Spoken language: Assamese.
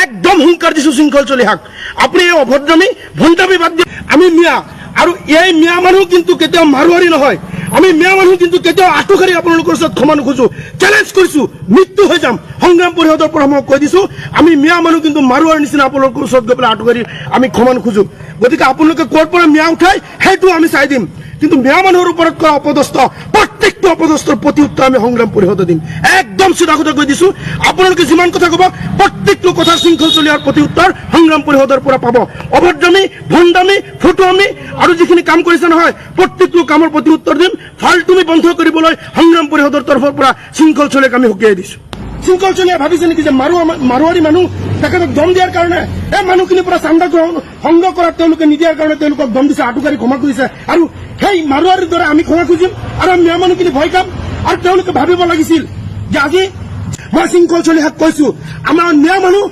একদম হুংকাৰ দিছো শৃংখল চলিহাক আপুনি এই অভদ্ৰামী ভণ্ডামি বাদ দি আমি মিয়া আৰু এই মিয়া মানুহ কিন্তু কেতিয়াও মাৰোৱাৰী নহয় আমি মিয়া মানুহ কিন্তু কেতিয়াও আঁঠুকাৰি আপোনালোকৰ ওচৰত ক্ষমা নোখোজো চেলেঞ্জ কৰিছো মৃত্যু হৈ যাম সংগ্ৰাম পৰিষদৰ পৰা মই কৈ দিছো আমি মিয়া মানুহ কিন্তু মাৰোৱাৰ নিচিনা আপোনালোকৰ ওচৰত গৈ পেলাই আঁঠুকাৰি আমি ক্ষমা নোখোজো গতিকে আপোনালোকে ক'ৰ পৰা মিয়া উঠাই সেইটো আমি চাই দিম কিন্তু মিয়া মানুহৰ ওপৰত কৰা অপদস্থ প্ৰত্যেকটো অপদস্থৰ প্ৰতি উত্তৰ আমি সংগ্ৰাম পৰিষদে দিম একদম চিধা কথা কৈ দিছো আপোনালোকে যিমান কথা ক'ব প্ৰত্যেকটো কথা শৃংখল চলিহাৰ প্ৰতি উত্তৰ সংগ্ৰাম পৰিষদৰ পৰা পাব অভদ্ৰামী ভণ্ডামী ফটুৱামী আৰু যিখিনি কাম কৰিছে নহয় প্ৰত্যেকটো কামৰ প্ৰতি উত্তৰ দিম ফাল্টুমি বন্ধ কৰিবলৈ সংগ্ৰাম পৰিষদৰ তৰফৰ পৰা শৃংখল চলিহাক আমি সকীয়াই দিছো শৃংখল চলিহাই ভাবিছে নেকি যে মাৰোৱাৰী মানুহ তেখেতক দম দিয়াৰ কাৰণে এই মানুহখিনিৰ পৰা চান্দা সংগ্ৰহ কৰাত তেওঁলোকে নিদিয়াৰ কাৰণে তেওঁলোকক দম দিছে আঁঠুকাৰি ক্ষমা কৰিছে আৰু সেই মাৰোৱাৰীৰ দৰে আমি ক্ষমা খুজিম আৰু আমি মিয়া মানুহখিনি ভয় খাম আৰু তেওঁলোকে ভাবিব লাগিছিল যে আজি মই শৃংখল চলিহাক কৈছো আমাৰ মিয়া মানুহ